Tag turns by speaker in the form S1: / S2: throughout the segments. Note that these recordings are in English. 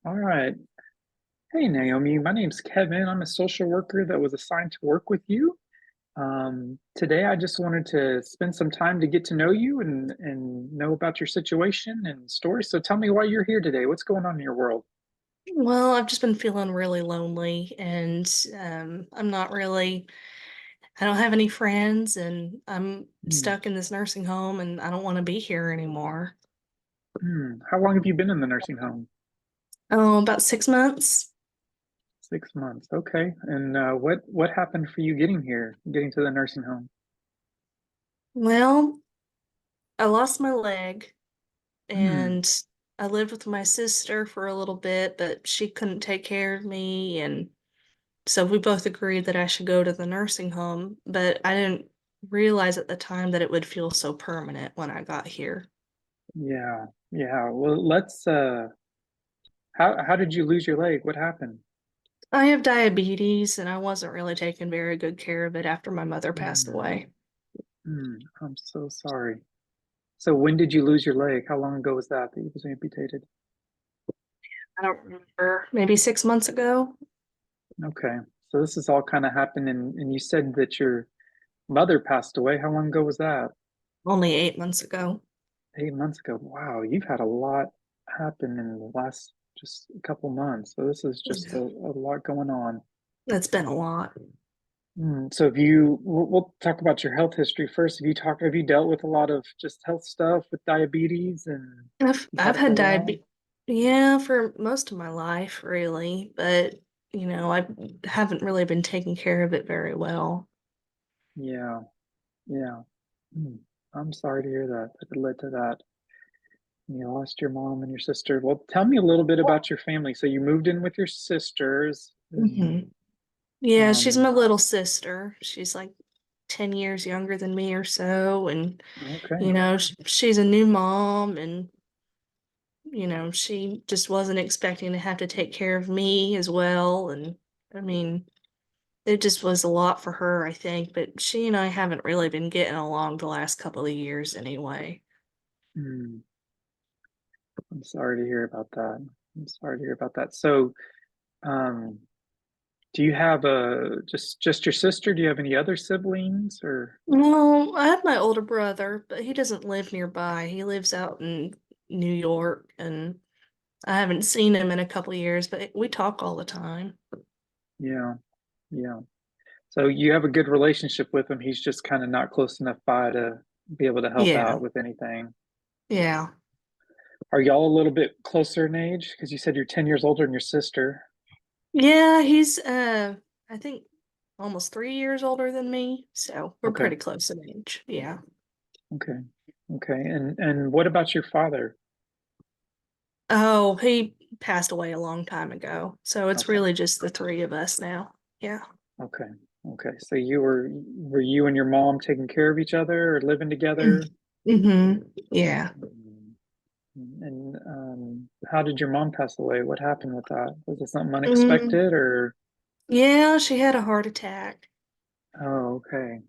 S1: All right. Hey, Naomi. My name's Kevin. I'm a social worker that was assigned to work with you. Today, I just wanted to spend some time to get to know you and know about your situation and story. So tell me why you're here today. What's going on in your world?
S2: Well, I've just been feeling really lonely and I'm not really, I don't have any friends and I'm
S1: Hmm.
S2: stuck in this nursing home and I don't want to be here anymore.
S1: How long have you been in the nursing home?
S2: Oh, about 6 months.
S1: 6 months. Okay. And what happened for you getting here, getting to the nursing home?
S2: Well, I lost my leg
S1: Hmm.
S2: and I lived with my sister for a little bit, but she couldn't take care of me. And so we both agreed that I should go to the nursing home, but I didn't realize at the time that it would feel so permanent when I got here.
S1: Yeah. Yeah. Well, let's how did you lose your leg? What happened?
S2: I have diabetes and I wasn't really taking very good care of it after my mother passed
S1: Hmm.
S2: away.
S1: I'm so sorry. So when did you lose your leg? How long ago was that it was amputated?
S2: I don't remember, maybe 6 months ago,
S1: Okay. So this has all kind of happened and you said that your mother passed away. How long ago was that?
S2: only 8 months ago.
S1: 8 months ago. Wow, you've had a lot happen in the last just a couple months. So this is just a lot going on.
S2: That's been a lot.
S1: So we'll talk about your health history first. Have you dealt with a lot of just health stuff with diabetes and
S2: I've
S1: you've had
S2: I've
S1: it for
S2: had
S1: a while?
S2: diabetes, yeah, for most of my life, really, but I haven't really been taking care of it very well.
S1: Yeah, yeah. Hmm. I'm sorry to hear that it led to that. You lost your mom and your sister. Well, tell me a little bit about your family. So you moved in with your sisters, and
S2: hmm Yeah, she's
S1: um,
S2: my little sister. She's like 10 years younger than me or so, and
S1: okay.
S2: she's a new mom and she just wasn't expecting to have to take care of me as well. And I mean, it just was a lot for her, I think. But she and I haven't really been getting along the last couple of years anyway.
S1: Hmm. I'm sorry to hear about that. I'm sorry to hear about that. So, um, do you have a just your sister? Do you have any other siblings or?
S2: No, I have my older brother, but he doesn't live nearby. He lives out in New York, and I haven't seen him in a couple of years, but we talk all the time.
S1: Yeah, yeah. So you have a good relationship with him. He's just kind of not close enough by to be able to help
S2: Yeah,
S1: out with anything.
S2: yeah.
S1: Are y'all a little bit closer in age? Because you said you're 10 years older than your sister.
S2: Yeah, he's I think almost 3 years older than me, so we're
S1: Okay.
S2: pretty close in age. Yeah.
S1: Okay. Okay. And what about your father?
S2: Oh, he passed away a long time ago. So it's
S1: Okay.
S2: really just the three of us now. Yeah.
S1: Okay. Okay. So were you and your mom taking care of each other or living together?
S2: Mm-hmm. Yeah.
S1: Mm. And how did your mom pass away? What happened with that? Was it something
S2: Mm,
S1: unexpected or?
S2: yeah, she had a heart attack.
S1: Oh, okay.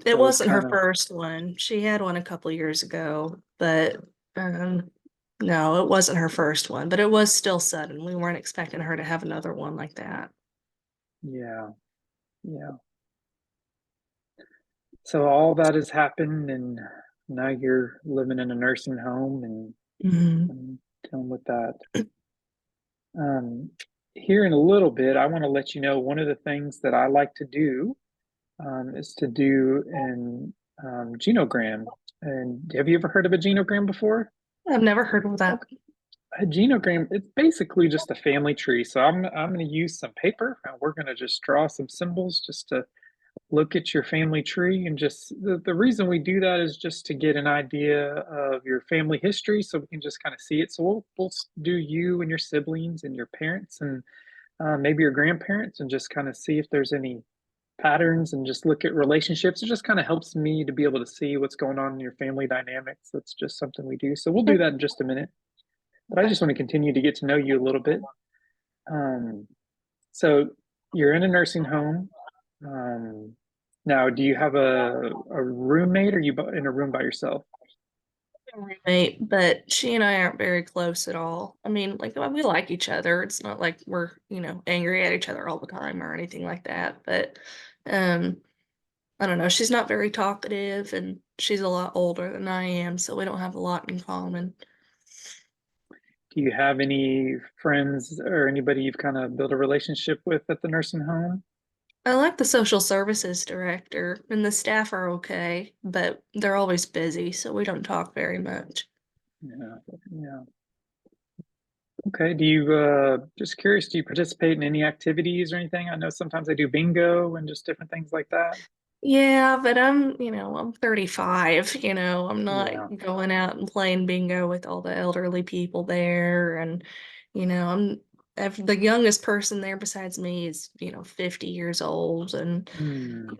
S2: It
S1: So it was
S2: wasn't her
S1: kind of,
S2: first one. She had one a couple years ago, but no, it wasn't her first one, but it was still sudden. We weren't expecting her to have another one like that.
S1: yeah, yeah. So all that has happened and now you're living in a nursing home
S2: hmm
S1: and dealing with that. Um, Here in a little bit, I want to let you know one of the things that I like to do is to do an genogram. And have you ever heard of a genogram before?
S2: I've never heard of that.
S1: Okay. A genogram, it's basically just a family tree. So I'm going to use some paper and we're going to just draw some symbols just to look at your family tree and just the reason we do that is just to get an idea of your family history so we can just kind of see it. So we'll do you and your siblings and your parents and maybe your grandparents and just kind of see if there's any patterns and just look at relationships. It just kind of helps me to be able to see what's going on in your family dynamics. That's just something we do. So we'll do
S2: Okay.
S1: that in just a minute. But I
S2: Okay.
S1: just want to continue to get to know you a little bit. Um, so you're in a nursing home. Now, do you have a roommate or are you in a room by yourself?
S2: roommate, but she and I aren't very close at all. I mean, like we like each other. It's not like we're, angry at each other all the time or anything like that. But um I don't know, she's not very talkative and she's a lot older than I am, so we don't have a lot in common.
S1: Do you have any friends or anybody you've kind of built a relationship with at the nursing home?
S2: I like the social services director and the staff are okay, but they're always busy, so we don't talk very much.
S1: Yeah, yeah. Okay. Do you just curious, do you participate in any activities or anything? I know sometimes they do bingo and just different things like that.
S2: Yeah, but I'm 35, I'm not
S1: Yeah.
S2: going out and playing bingo with all the elderly people there. And, I'm the youngest person there besides me is, 50 years old. And,
S1: Hmm.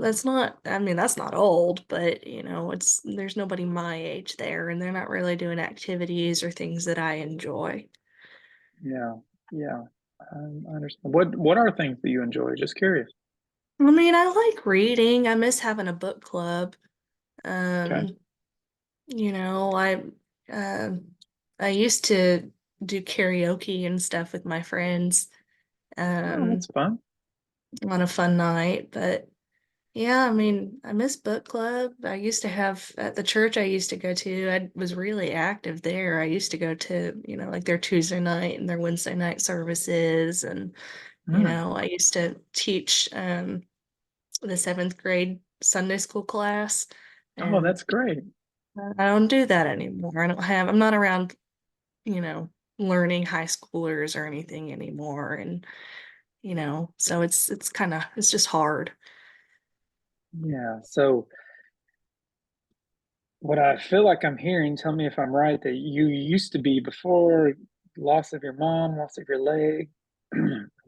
S2: that's not old, but, there's nobody my age there and they're not really doing activities or things that I enjoy.
S1: Yeah. Yeah. I understand. What are things that you enjoy? Just curious.
S2: I mean, I like reading. I miss having a book club.
S1: Okay.
S2: Um, You know, um I used to do karaoke and stuff with my friends
S1: Oh, that's
S2: um
S1: fun.
S2: on a fun night, but yeah, I mean, I miss book club. I used to have at the church I used to go to, I was really active there. I used to go to, like their Tuesday night and their Wednesday night services and
S1: Hmm.
S2: I used to teach the seventh grade Sunday school class
S1: Oh,
S2: and
S1: that's great.
S2: I don't do that anymore. I'm not around you know, learning high schoolers or anything anymore. And, so it's just hard.
S1: Yeah. So what I feel like I'm hearing, tell me if I'm right, that you used to be before loss of your mom, loss of your leg,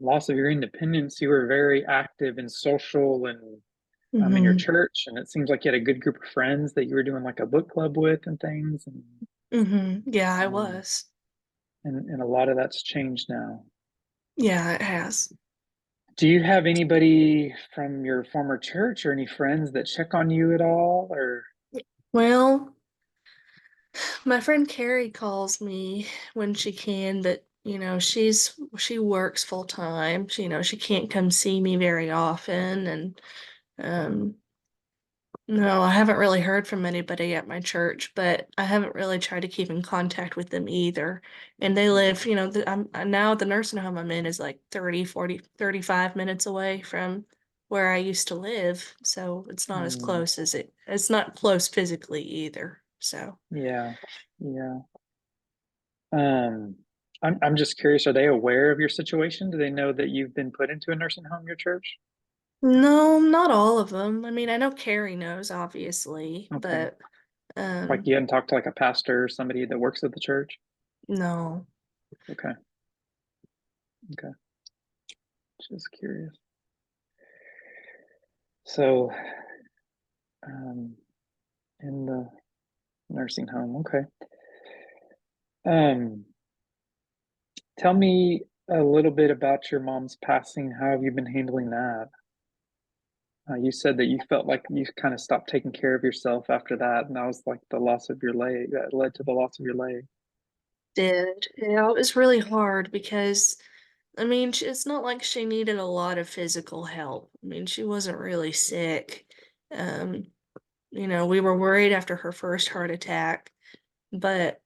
S1: loss of your independence, you were very active and social and in your
S2: Hmm.
S1: church. And it seems like you had a good group of friends that you were doing like a book club with and things.
S2: Yeah, I
S1: Um,
S2: was.
S1: and a lot of that's changed now.
S2: Yeah, it has.
S1: Do you have anybody from your former church or any friends that check on you at all? Or,
S2: Well, my friend Carrie calls me when she can, but she works full time. She can't come see me very often and um no, I haven't really heard from anybody at my church, but I haven't really tried to keep in contact with them either. And they live, I'm now the nursing home I'm in is like 30, 40, 35 minutes away from where I used to live. So it's not as
S1: mm,
S2: close as it's not close physically either. So
S1: yeah, yeah. Um, I'm just curious, are they aware of your situation? Do they know that you've been put into a nursing home, your church?
S2: no, not all of them. I mean, I know Carrie knows obviously,
S1: Okay.
S2: but
S1: Like
S2: um
S1: you hadn't talked to like a pastor or somebody that works at the church?
S2: no.
S1: Okay. Okay. Just curious. So, um, in the nursing home, okay. Um, Tell me a little bit about your mom's passing. How have you been handling that? You said that you felt like you kind of stopped taking care of yourself after that, and that was like the loss of your leg that led to the loss of your leg.
S2: Did. Yeah, it was really hard because I mean, it's not like she needed a lot of physical help. I mean, she wasn't really sick. Um, we were worried after her first heart attack, but,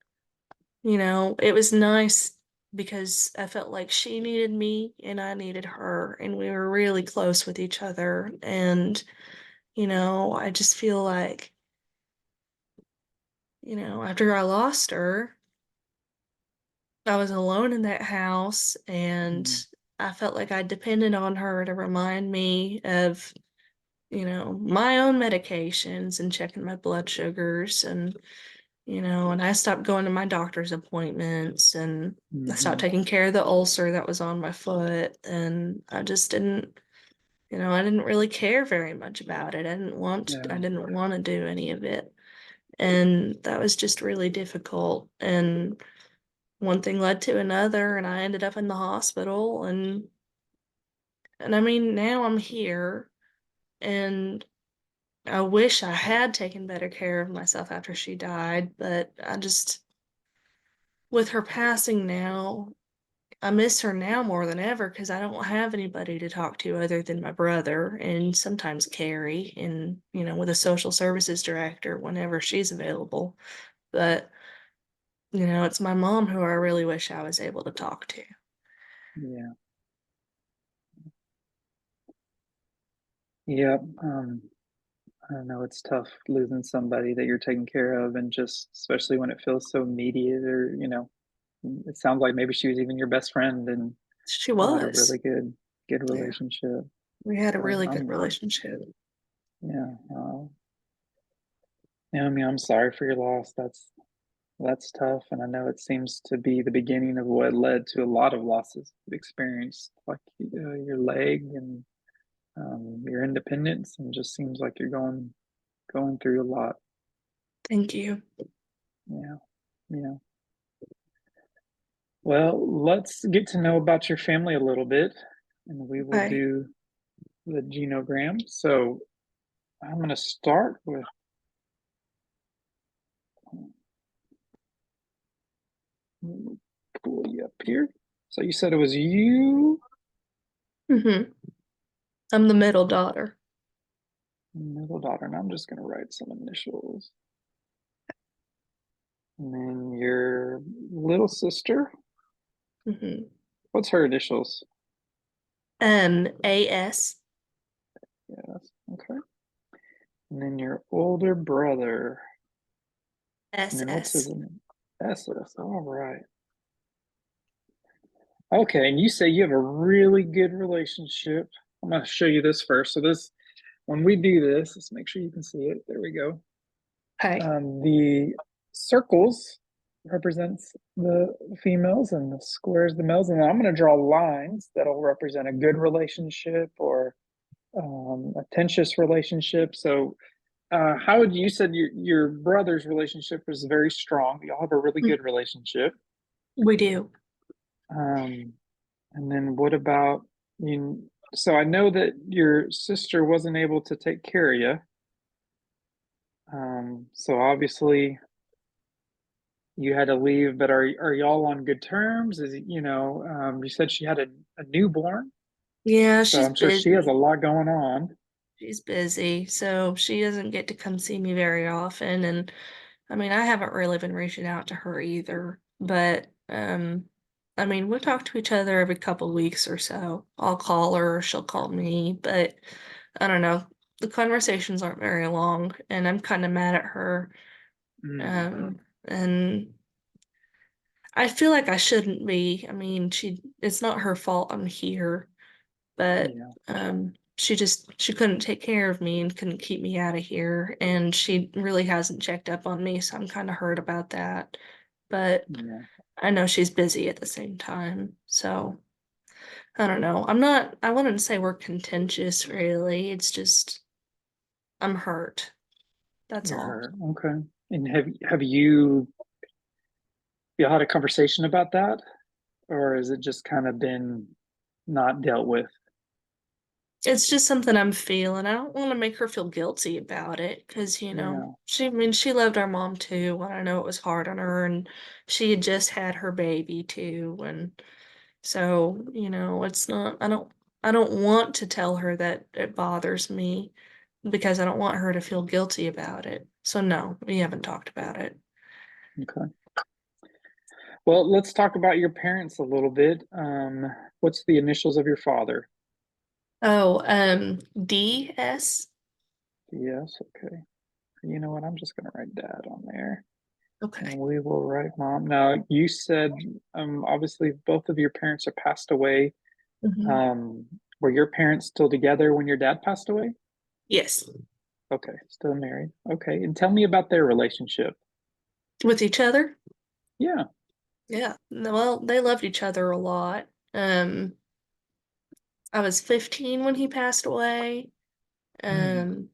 S2: it was nice because I felt like she needed me and I needed her, and we were really close with each other. And, I just feel like, after I lost her, I was alone in that house and
S1: Mm,
S2: I felt like I depended on her to remind me of my own medications and checking my blood sugars and I stopped going to my doctor's appointments and I stopped
S1: hmm.
S2: taking care of the ulcer that was on my foot and I just didn't, I didn't really care very much about it. I
S1: Yeah.
S2: didn't want to do any of it. And that was just really difficult. And one thing led to another and I ended up in the hospital and I mean now I'm here and I wish I had taken better care of myself after she died, but with her passing now, I miss her now more than ever because I don't have anybody to talk to other than my brother and sometimes Carrie and, with a social services director whenever she's available. But, it's my mom who I really wish I was able to talk to.
S1: Yeah. Yep. I know it's tough losing somebody that you're taking care of, and just especially when it feels so immediate, or it sounds like maybe she was even your best friend, and
S2: She
S1: y'all had a really
S2: was.
S1: good
S2: Yeah.
S1: relationship.
S2: We had a
S1: So
S2: really good relationship.
S1: yeah, yeah. I mean, I'm sorry for your loss. That's tough, and I know it seems to be the beginning of what led to a lot of losses you've experienced, like your leg and your independence, and just seems like you're going through a lot.
S2: Thank you.
S1: Yeah, yeah. Well, let's get to know about your family a little bit, and we will
S2: Okay.
S1: do the genogram. So I'm going to start with pull you up here. So you said it was you,
S2: I'm the middle daughter.
S1: middle daughter, and I'm just going to write some initials. And then your little sister, what's her initials?
S2: AS.
S1: Yes, okay. And then your older brother, and then what's his
S2: SS.
S1: name? SS. All right. Okay, and you say you have a really good relationship. I'm going to show you this first. So this, when we do this, let's make sure you can see it. There we go.
S2: Okay.
S1: The circles represents the females, and the squares the males. And then I'm going to draw lines that'll represent a good relationship or a tenuous relationship. So, how would you said your brother's relationship was very strong? Y'all have a really
S2: Mm,
S1: good relationship.
S2: we do.
S1: Um, and then what about you? So I know that your sister wasn't able to take care of you. So obviously you had to leave, but are y'all on good terms? You said she had a newborn,
S2: Yeah,
S1: so
S2: she's
S1: I'm sure she has a
S2: busy.
S1: lot going on.
S2: She's busy, so she doesn't get to come see me very often. And I mean, I haven't really been reaching out to her either. But I mean, we talk to each other every couple weeks or so. I'll call her, or she'll call me, but I don't know. The conversations aren't very long, and I'm kind of mad at her.
S1: Mm,
S2: And I feel like I shouldn't be. I mean, it's not her fault I'm here, but
S1: yeah,
S2: she couldn't take care of me and couldn't keep me out of here, and she really hasn't checked up on me, so I'm kind of hurt about that. But
S1: yeah,
S2: I know she's busy at the same time, so I don't know. I wouldn't say we're contentious really. It's just I'm hurt. That's
S1: you're
S2: all.
S1: hurt. Okay. And have you had a conversation about that, or has it just kind of been not dealt with?
S2: It's just something I'm feeling. I don't want to make her feel guilty about it because,
S1: Yeah,
S2: I mean, she loved our mom too, and I know it was hard on her, and she had just had her baby too, and so, I don't want to tell her that it bothers me because I don't want her to feel guilty about it. So no, we haven't talked about it.
S1: okay. Well, let's talk about your parents a little bit. What's the initials of your father?
S2: Oh, DS.
S1: Yes, okay. You know what? I'm just gonna write dad on there, and
S2: Okay.
S1: we will write mom. Now, you said obviously both of your parents are passed away.
S2: Mhm.
S1: Um, were your parents still together when your dad passed away?
S2: Yes.
S1: Okay, still married. Okay, and tell me about their relationship.
S2: With each other?
S1: Yeah.
S2: Yeah. Well, they loved each other a lot. I was 15 when he passed away.
S1: Hmm.
S2: Um,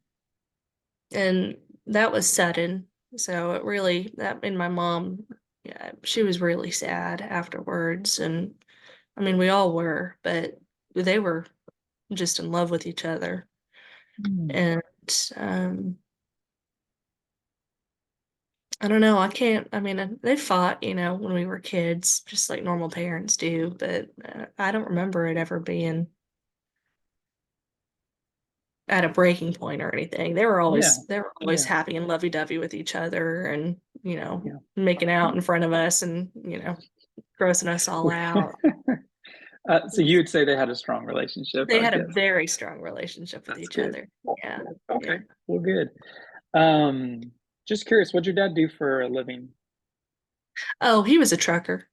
S2: and that was sudden. So that made my mom, yeah, she was really sad afterwards. And I mean, we all were, but they were just in love with each other.
S1: Hmm.
S2: And I don't know. I mean, they fought, when we were kids, just like normal parents do, but I don't remember it ever being at a breaking point or anything.
S1: Yeah,
S2: They were always
S1: yeah,
S2: happy and lovey-dovey with each other and,
S1: yeah.
S2: making out in front of us and, grossing us all out.
S1: So you would say they had a strong relationship,
S2: They
S1: I
S2: had a
S1: guess.
S2: very strong relationship with
S1: That's
S2: each
S1: good.
S2: other. Yeah.
S1: Good.
S2: Yeah.
S1: Okay. Well, good. Um, just curious, what'd your dad do for a living?
S2: Oh, he was a trucker.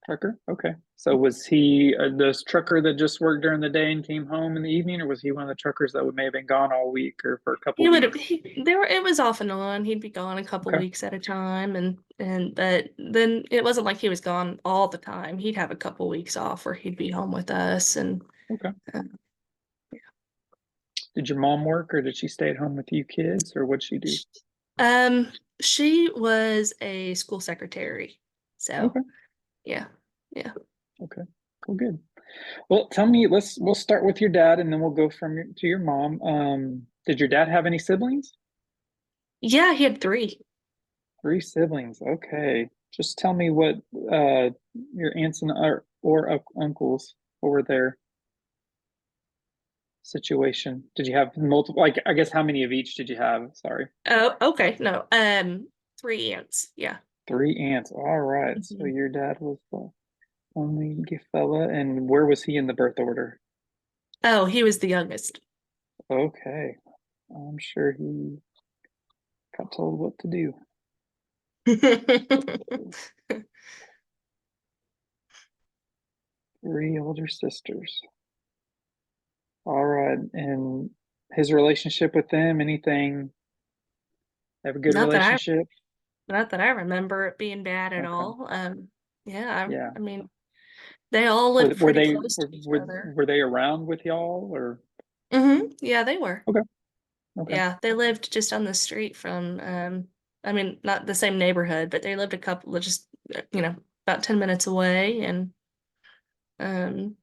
S1: Trucker? Okay. So was he this trucker that just worked during the day and came home in the evening, or was he one of the truckers that would may have been gone all week or for a couple weeks?
S2: It was off and on. He'd be gone a couple
S1: Okay.
S2: weeks at a time but then it wasn't like he was gone all the time. He'd have a couple weeks off where he'd be home with us and
S1: Okay.
S2: uh,
S1: Did your mom work or did she stay at home with you kids or what'd she do?
S2: sh- um she was a school secretary. So,
S1: Okay.
S2: yeah. Yeah.
S1: Okay. Well, good. Well, tell me, we'll start with your dad and then we'll go from to your mom. Did your dad have any siblings?
S2: Yeah, he had three.
S1: Three siblings. Okay. Just tell me what your aunts and uncles, what were their situation? Did you have multiple, like, I guess how many of each did you have? Sorry.
S2: Oh, okay. No. Three aunts. Yeah.
S1: Three aunts. All right. So
S2: Mhm.
S1: your dad was the only fella, and where was he in the birth order?
S2: Oh, he was the youngest.
S1: Okay. I'm sure he got told what to do. Three older sisters. All right. And his relationship with them, anything, have a good
S2: Not that I
S1: relationship?
S2: Not that I remember it being bad at
S1: Okay.
S2: all. Yeah,
S1: Yeah.
S2: I mean, they all lived
S1: Were
S2: pretty
S1: they
S2: close to each other.
S1: were they around with y'all or
S2: Yeah, they were.
S1: okay, okay,
S2: Yeah, they lived just on the street from, I mean, not the same neighborhood, but they lived a couple of just, about 10 minutes away. And um,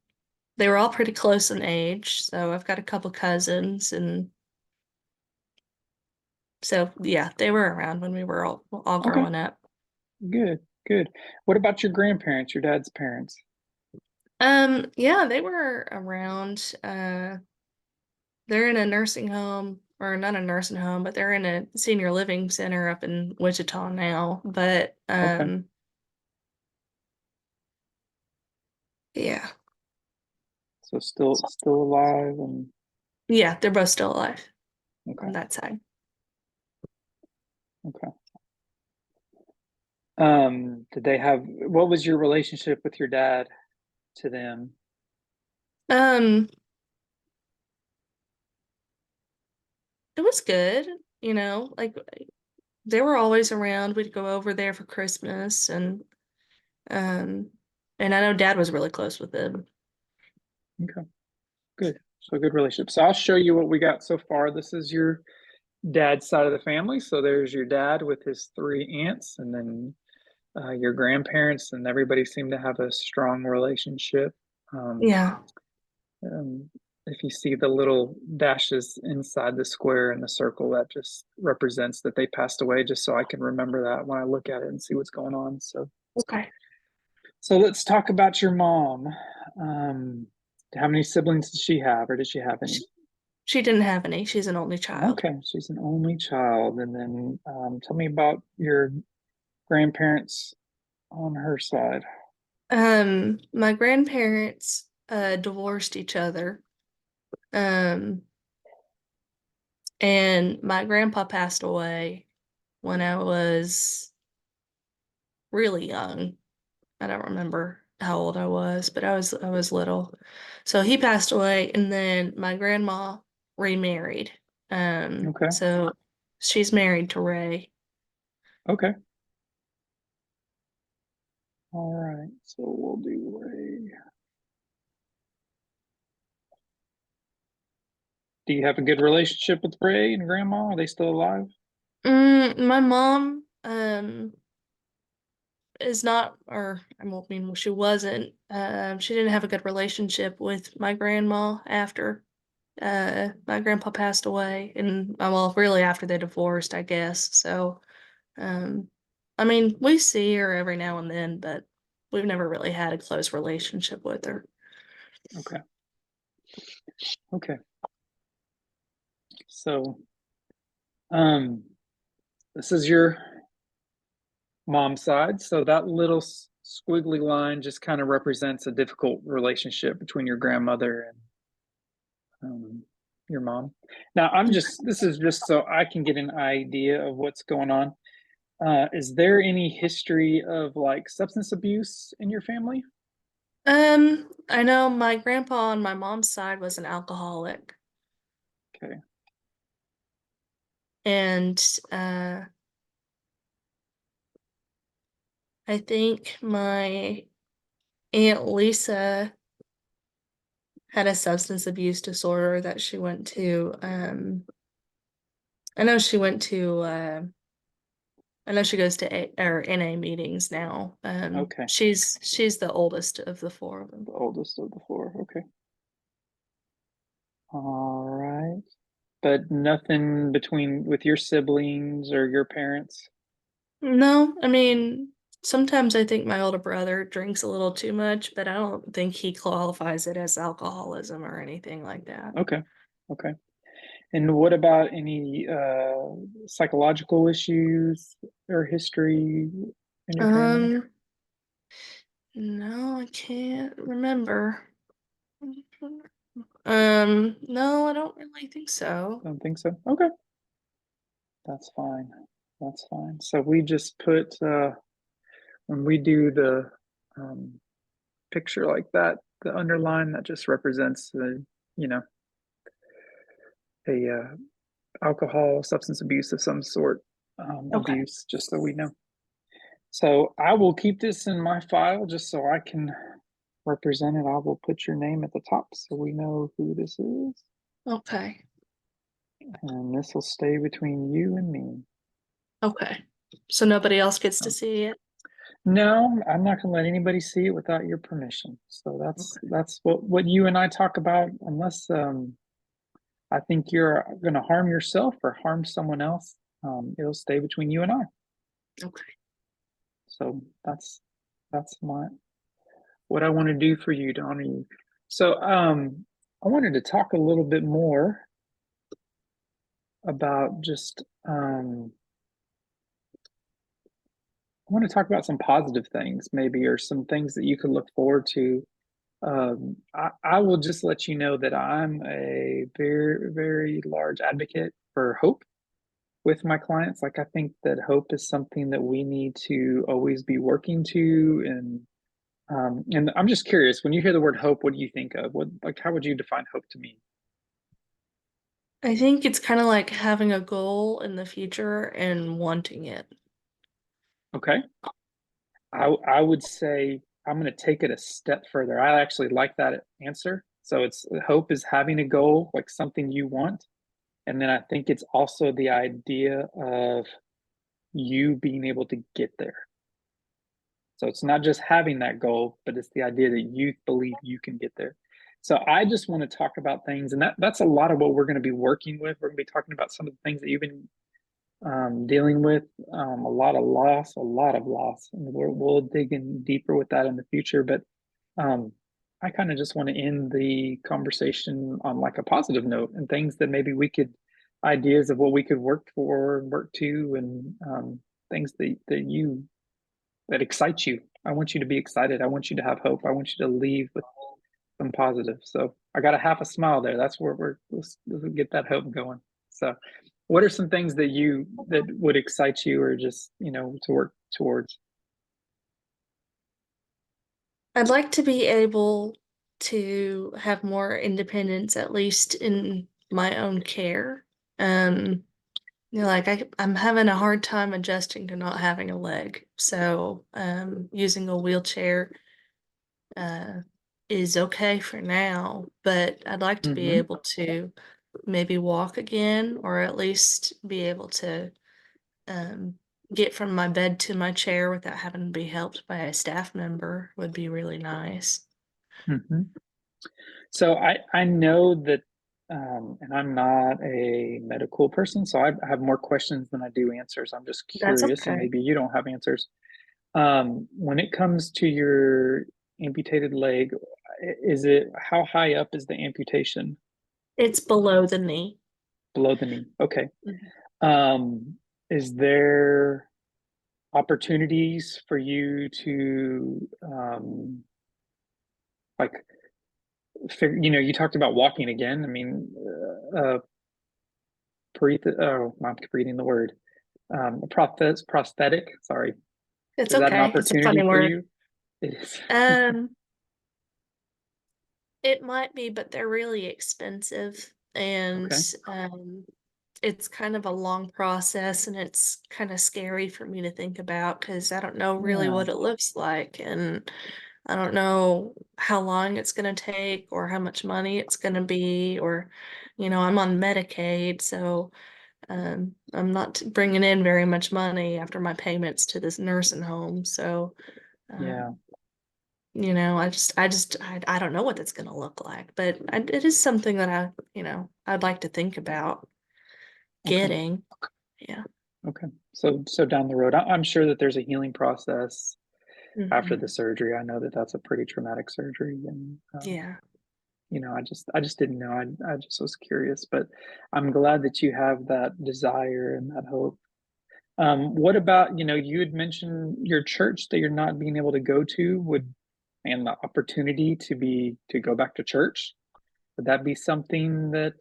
S2: they were all pretty close in age. So I've got a couple cousins. And so, yeah, they were around when we were all
S1: okay,
S2: growing up.
S1: good, good. What about your grandparents, your dad's parents?
S2: Yeah, they were around. They're in a nursing home, or not a nursing home, but they're in a senior living center up in Wichita now. But
S1: Okay,
S2: yeah.
S1: so still alive and
S2: Yeah, they're both still alive
S1: okay,
S2: on that side.
S1: okay. Did they have what was your relationship with your dad to them?
S2: Um, it was good, like they were always around. We'd go over there for Christmas um and I know Dad was really close with them.
S1: Okay, good. So good relationship. So I'll show you what we got so far. This is your dad's side of the family. So there's your dad with his three aunts, and then your grandparents, and everybody seemed to have a strong relationship. Um,
S2: Yeah.
S1: um, if you see the little dashes inside the square in the circle, that just represents that they passed away, just so I can remember that when I look at it and see what's going on.
S2: Okay.
S1: So let's talk about your mom. Um, how many siblings did she have, or did she have any?
S2: She, she didn't have any. She's an only child.
S1: Okay, she's an only child. And then tell me about your grandparents on her side.
S2: My grandparents divorced each other. Um, and my grandpa passed away when I was really young. I don't remember how old I was, but I was little. So he passed away, and then my grandma remarried.
S1: Okay,
S2: So she's married to Ray.
S1: okay. All right, so we'll do Ray. Do you have a good relationship with Ray and Grandma? Are they still alive?
S2: My mom is not, or I won't mean she wasn't. She didn't have a good relationship with my grandma after. my grandpa passed away, and well, really after they divorced, I guess. So, um, I mean, we see her every now and then, but we've never really had a close relationship with her.
S1: Okay. Okay. So, um, this is your mom's side. So that little squiggly line just kind of represents a difficult relationship between your grandmother and your mom. Now, this is just so I can get an idea of what's going on. Is there any history of like substance abuse in your family?
S2: I know my grandpa on my mom's side was an alcoholic,
S1: Okay.
S2: and I think my Aunt Lisa had a substance abuse disorder that she went to. I know she went to. I know she goes to or NA meetings now.
S1: Okay.
S2: She's the oldest of the four of them.
S1: The oldest of the four. Okay. All right. But nothing between with your siblings or your parents?
S2: No, I mean, sometimes I think my older brother drinks a little too much, but I don't think he qualifies it as alcoholism or anything like that.
S1: Okay. Okay. And what about any psychological issues or history in your family?
S2: Um, no, I can't remember. No, I don't really think so.
S1: Don't think so. Okay. That's fine. That's fine. So we just put when we do the um, picture like that, the underline that just represents the, you know, a alcohol, substance abuse of some sort,
S2: Okay.
S1: abuse, just so we know. So I will keep this in my file just so I can represent it. I will put your name at the top so we know who this is.
S2: Okay.
S1: And this will stay between you and me.
S2: Okay. So nobody else gets to
S1: So,
S2: see it?
S1: no, I'm not going to let anybody see it without your permission. So that's what you and I talk about. Unless I think you're going to harm yourself or harm someone else, it'll stay between you and I.
S2: Okay.
S1: So that's my what I want to do for you to honor you. So I wanted to talk a little bit more about just I want to talk about some positive things maybe or some things that you could look forward to. I will just let you know that I'm a very, very large advocate for hope with my clients. Like I think that hope is something that we need to always be working to and I'm just curious, when you hear the word hope, what do you think of? What like how would you define hope to me?
S2: I think it's kind of like having a goal in the future and wanting it.
S1: Okay. I would say I'm going to take it a step further. I actually like that answer. So it's hope is having a goal, like something you want. And then I think it's also the idea of you being able to get there. So it's not just having that goal, but it's the idea that you believe you can get there. So I just want to talk about things, and that's a lot of what we're going to be working with. We're going to be talking about some of the things that you've been dealing with, a lot of loss, and we'll dig in deeper with that in the future. But um, I kind of just want to end the conversation on like a positive note and things that maybe we could ideas of what we could work for, work to, and things that excite you. I want you to be excited. I want you to have hope. I want you to leave with some positive. So I got a half a smile there. That's where let's get that hope going. So what are some things that you that would excite you or just, to work towards?
S2: I'd like to be able to have more independence, at least in my own care. Um, like I'm having a hard time adjusting to not having a leg. So, using a wheelchair, uh, is okay for now, but I'd like to be
S1: Mm-hmm.
S2: able to maybe walk again, or at least be able to, um, get from my bed to my chair without having to be helped by a staff member would be really nice.
S1: Mm-hmm. So I know that And I'm not a medical person, so I have more questions than I do answers. I'm just
S2: That's
S1: curious, and
S2: okay.
S1: maybe you don't have answers. When it comes to your amputated leg, is it how high up is the amputation?
S2: It's below the knee.
S1: Below the knee. Okay.
S2: Mhm.
S1: Is there opportunities for you to like you talked about walking again. I mean, I'm reading the word. Prosthetic. Sorry,
S2: It's
S1: is that an
S2: okay. It's a
S1: opportunity
S2: funny
S1: for
S2: word.
S1: you? It is.
S2: Um, it might be, but they're really expensive and
S1: Okay.
S2: it's kind of a long process and it's kind of scary for me to think about because I don't know really
S1: Yeah.
S2: what it looks like and I don't know how long it's going to take or how much money it's going to be or I'm on Medicaid, so I'm not bringing in very much money after my payments to this nursing home. So,
S1: Yeah.
S2: um, I don't know what that's going to look like, but it is something that I'd like to think about
S1: Okay.
S2: getting. Yeah.
S1: Okay. So down the road, I'm sure that there's a healing process after the
S2: Hmm.
S1: surgery. I know that that's a pretty traumatic surgery, and
S2: Yeah.
S1: I just didn't know. I just was curious, but I'm glad that you have that desire and that hope. What about, you had mentioned your church that you're not being able to go to would, and the opportunity to go back to church. Would that be something that,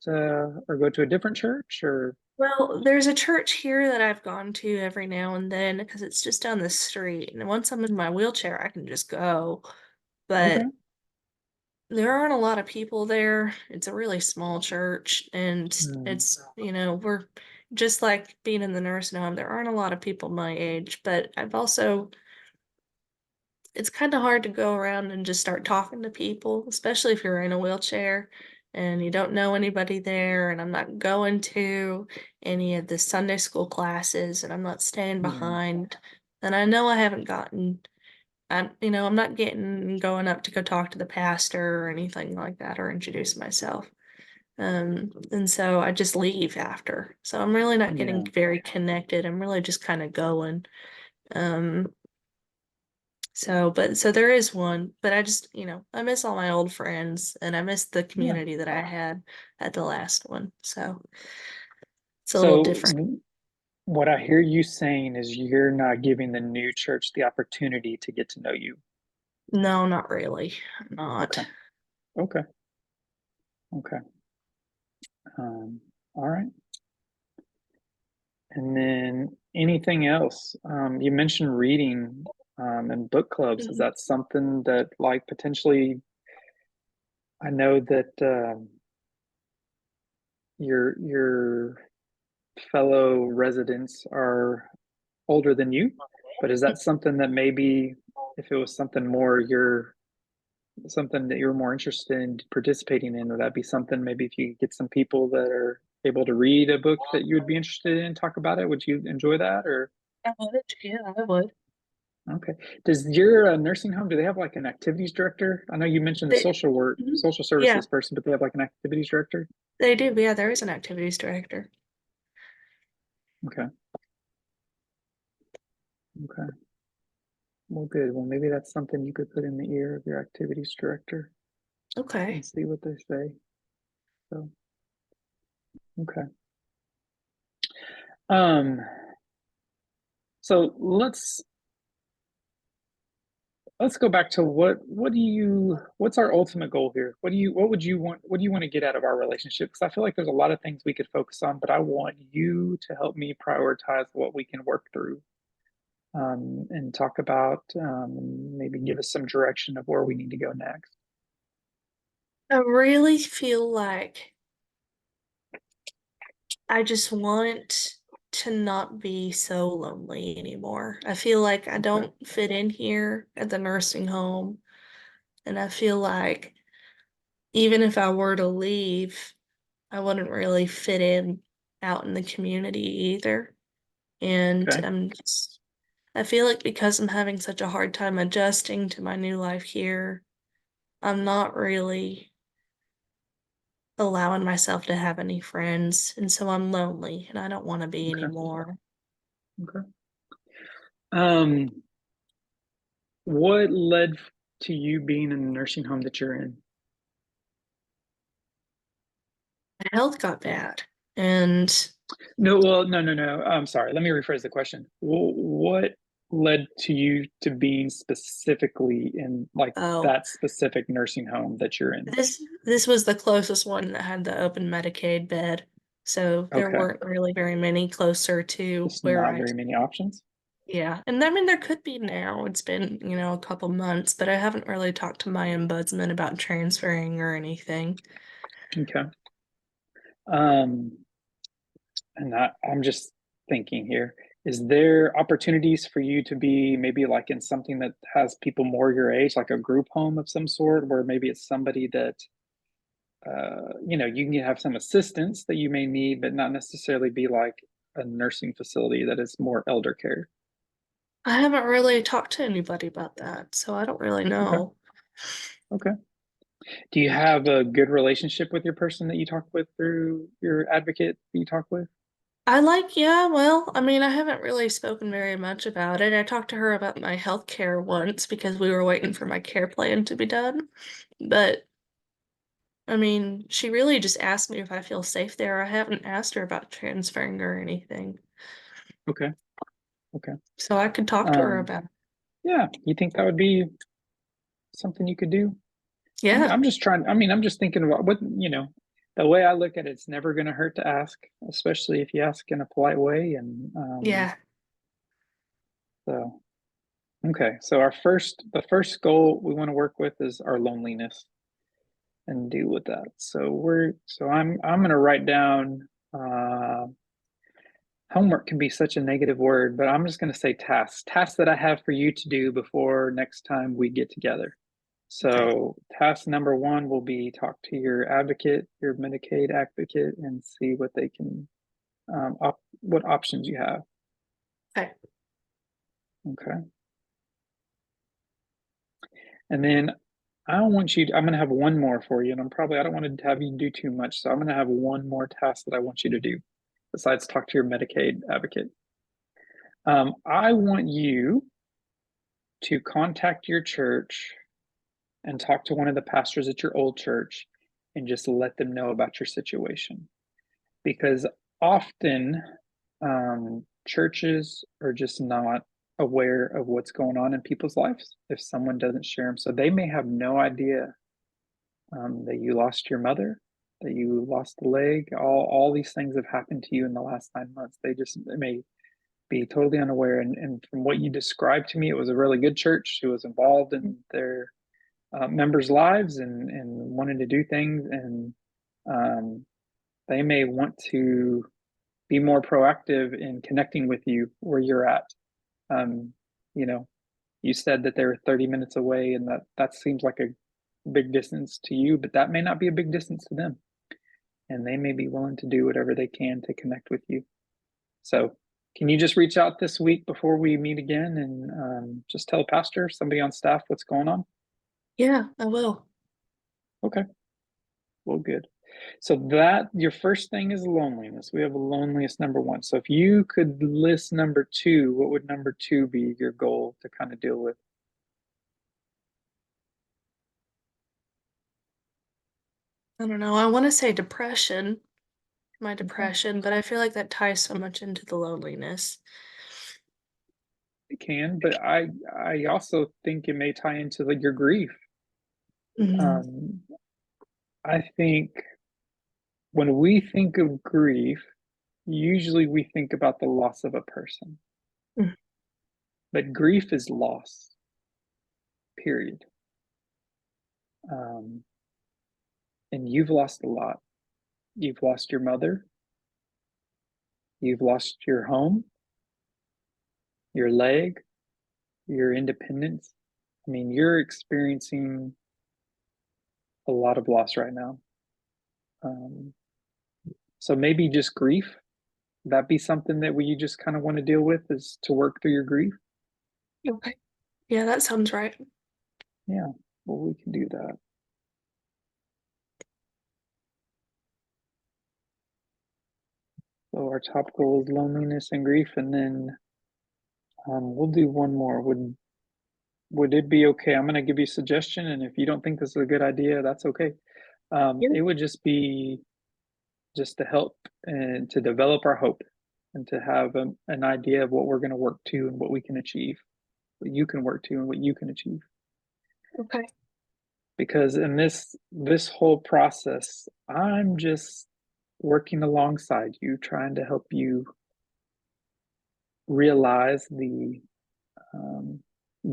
S1: or go to a different church or?
S2: Well, there's a church here that I've gone to every now and then because it's just down the street. And once I'm in my wheelchair, I can just go.
S1: Okay.
S2: But there aren't a lot of people there. It's a really small church, and
S1: Hmm.
S2: we're just like being in the nursing home. There aren't a lot of people my age, but it's kind of hard to go around and just start talking to people, especially if you're in a wheelchair and you don't know anybody there. And I'm not going to any of the Sunday school classes, and I'm not staying
S1: Yeah.
S2: behind. And I know I haven't gotten I'm not getting going up to go talk to the pastor or anything like that or introduce myself. And so I just leave after. So I'm really not getting
S1: Yeah.
S2: very connected. I'm really just kind of going. Um, so there is one, but I just, I miss all my old friends and I miss the
S1: Yeah.
S2: community that I had at the last one. So it's a little
S1: So
S2: different.
S1: what I hear you saying is you're not giving the new church the opportunity to get to know you.
S2: No, not really. Not.
S1: Okay. Okay. Okay. Um, all right. And then anything else? You mentioned reading and book clubs. Is
S2: Mhm.
S1: that something that like potentially I know that your fellow residents are older than you, but is that something that maybe if it was something that you're more interested in participating in, would that be something maybe if you get some people that are able to read a book that you would be interested in, talk about it? Would you enjoy that or?
S2: I would, yeah, I would.
S1: Okay. Does your nursing home, do they have like an activities director? I know you mentioned the
S2: They, Mhm.
S1: social
S2: Yeah,
S1: services person, but they have like an activities director?
S2: they do. Yeah, there is an activities director.
S1: Okay. Okay. Well, good. Well, maybe that's something you could put in the ear of your activities director and
S2: Okay.
S1: see what they say. So, okay. Um, so let's go back to what's our ultimate goal here? What do you want to get out of our relationship? Because I feel like there's a lot of things we could focus on, but I want you to help me prioritize what we can work through and talk about, and maybe give us some direction of where we need to go next.
S2: I really feel like I just want to not be so lonely anymore. I feel like I
S1: Okay.
S2: don't fit in here at the nursing home, and I feel like even if I were to leave, I wouldn't really fit in out in the community either. And
S1: Okay.
S2: I feel like because I'm having such a hard time adjusting to my new life here, I'm not really allowing myself to have any friends, and so I'm lonely and I don't want to be
S1: Okay.
S2: anymore.
S1: Okay. Um, what led to you being in the nursing home that you're in?
S2: My health got bad, and
S1: No, well, no, no, no. I'm sorry. Let me rephrase the question. What led to you to being specifically in like
S2: oh,
S1: that specific nursing home that you're in?
S2: this was the closest one that had the open Medicaid bed, so there
S1: Okay.
S2: weren't really very many closer to
S1: Just
S2: where
S1: not
S2: I.
S1: very many options.
S2: Yeah, and I mean there could be now. It's been, a couple months, but I haven't really talked to my ombudsman about transferring or anything.
S1: Okay. Um, I'm just thinking here, is there opportunities for you to be maybe like in something that has people more your age, like a group home of some sort, where maybe it's somebody that you can have some assistance that you may need, but not necessarily be like a nursing facility that is more elder care.
S2: I haven't really talked to anybody about that, so I don't really
S1: Okay.
S2: know.
S1: Okay. Do you have a good relationship with your person that you talk with through your advocate that you talk with?
S2: Yeah, well, I mean, I haven't really spoken very much about it. I talked to her about my health care once because we were waiting for my care plan to be done. But I mean, she really just asked me if I feel safe there. I haven't asked her about transferring or anything.
S1: Okay. Okay.
S2: So I could talk to her
S1: Um,
S2: about it.
S1: yeah, you think that would be something you could do?
S2: Yeah.
S1: I'm just trying, I mean, I'm just thinking about the way I look at it, it's never going to hurt to ask, especially if you ask in a polite way. And
S2: Yeah.
S1: so, okay. So the first goal we want to work with is our loneliness and deal with that. I'm going to write down, homework can be such a negative word, but I'm just going to say tasks that I have for you to do before next time we get together.
S2: Okay.
S1: So task number one will be talk to your advocate, your Medicaid advocate, and see what they can, what options you have.
S2: Okay.
S1: Okay. And then I'm going to have one more for you. And I don't want to have you do too much. So I'm going to have one more task that I want you to do besides talk to your Medicaid advocate. I want you to contact your church and talk to one of the pastors at your old church and just let them know about your situation. Because often churches are just not aware of what's going on in people's lives if someone doesn't share them. So they may have no idea that you lost your mother, that you lost a leg. All these things have happened to you in the last 9 months. They may be totally unaware. And from what you described to me, it was a really good church who was involved in their members' lives and wanted to do things. And um, they may want to be more proactive in connecting with you where you're at. Um, you know, you said that they were 30 minutes away, and that seems like a big distance to you, but that may not be a big distance to them. And they may be willing to do whatever they can to connect with you. So, can you just reach out this week before we meet again and just tell pastor, somebody on staff, what's going on?
S2: Yeah, I will.
S1: Okay, well, good. So that your first thing is loneliness. We have a loneliness number one. So if you could list number two, what would number two be your goal to kind of deal with?
S2: I don't know. I want to say depression, my
S1: Okay,
S2: depression, but I feel like that ties so much into the loneliness.
S1: it can, but I also think it may tie into like your grief.
S2: Mhm.
S1: Um, I think when we think of grief, usually we think about the loss of a person,
S2: Mm.
S1: but grief is loss, period. Um, and you've lost a lot. You've lost your mother, you've lost your home, your leg, your independence. I mean, you're experiencing a lot of loss right now. Um, so maybe just grief. That be something that we just kind of want to deal with is to work through your grief.
S2: Okay. Yeah, that sounds right.
S1: Yeah, well, we can do that. So our top goal is loneliness and grief, and then we'll do one more. Would it be okay? I'm gonna give you a suggestion, and if you don't think this is a good idea, that's okay.
S2: Yeah.
S1: It would just be just to help and to develop our hope and to have an idea of what we're going to work to and what we can achieve, what you can work to and what you can achieve.
S2: Okay.
S1: Because in this whole process, I'm just working alongside you, trying to help you realize the um,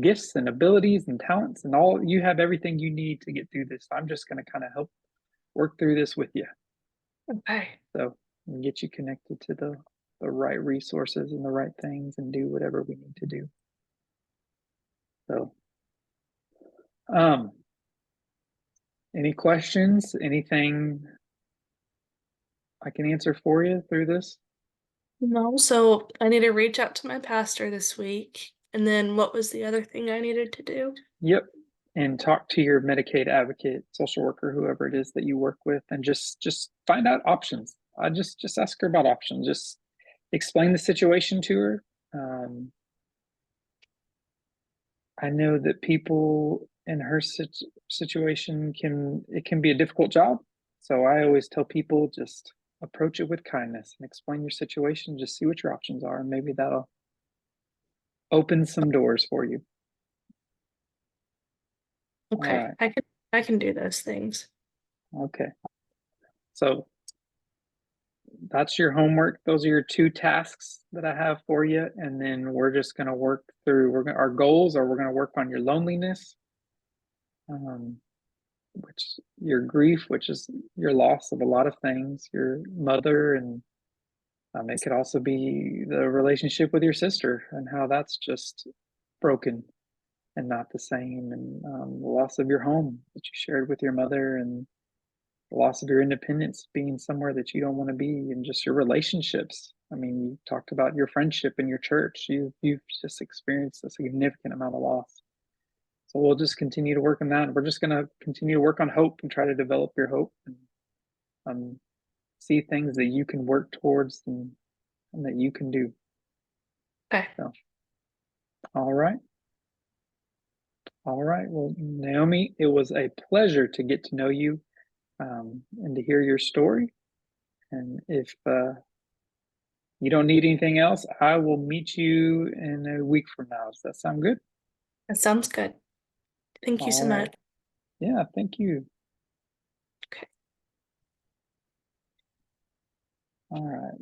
S1: gifts and abilities and talents and all. You have everything you need to get through this. I'm just going to kind of help work through this with you.
S2: Okay.
S1: So get you connected to the right resources and the right things and do whatever we need to do. So um any questions, anything I can answer for you through this?
S2: No, so I need to reach out to my pastor this week. And then what was the other thing I needed to do?
S1: Yep. And talk to your Medicaid advocate, social worker, whoever it is that you work with, and just find out options. I just ask her about options. Just explain the situation to her. I know that people in her situation can be a difficult job. So I always tell people just approach it with kindness and explain your situation. Just see what your options are, and maybe that'll open some doors for you. All
S2: Okay.
S1: right.
S2: I can do those things.
S1: Okay. So that's your homework. Those are your two tasks that I have for you, and then we're just going to work through. Our goals are we're going to work on your loneliness. Which your grief, which is your loss of a lot of things, your mother, and it could also be the relationship with your sister and how that's just broken and not the same, and the loss of your home that you shared with your mother, and the loss of your independence, being somewhere that you don't want to be, and just your relationships. I mean, you talked about your friendship in your church. You've just experienced a significant amount of loss. So we'll just continue to work on that. We're just going to continue to work on hope and try to develop your hope and um, see things that you can work towards and that you can do.
S2: Okay.
S1: So, all right. All right. Well, Naomi, it was a pleasure to get to know you and to hear your story. And if you don't need anything else, I will meet you in a week from now. Does that sound good?
S2: That sounds good. Thank you so
S1: All right.
S2: much.
S1: Yeah, thank you.
S2: Okay.
S1: All right.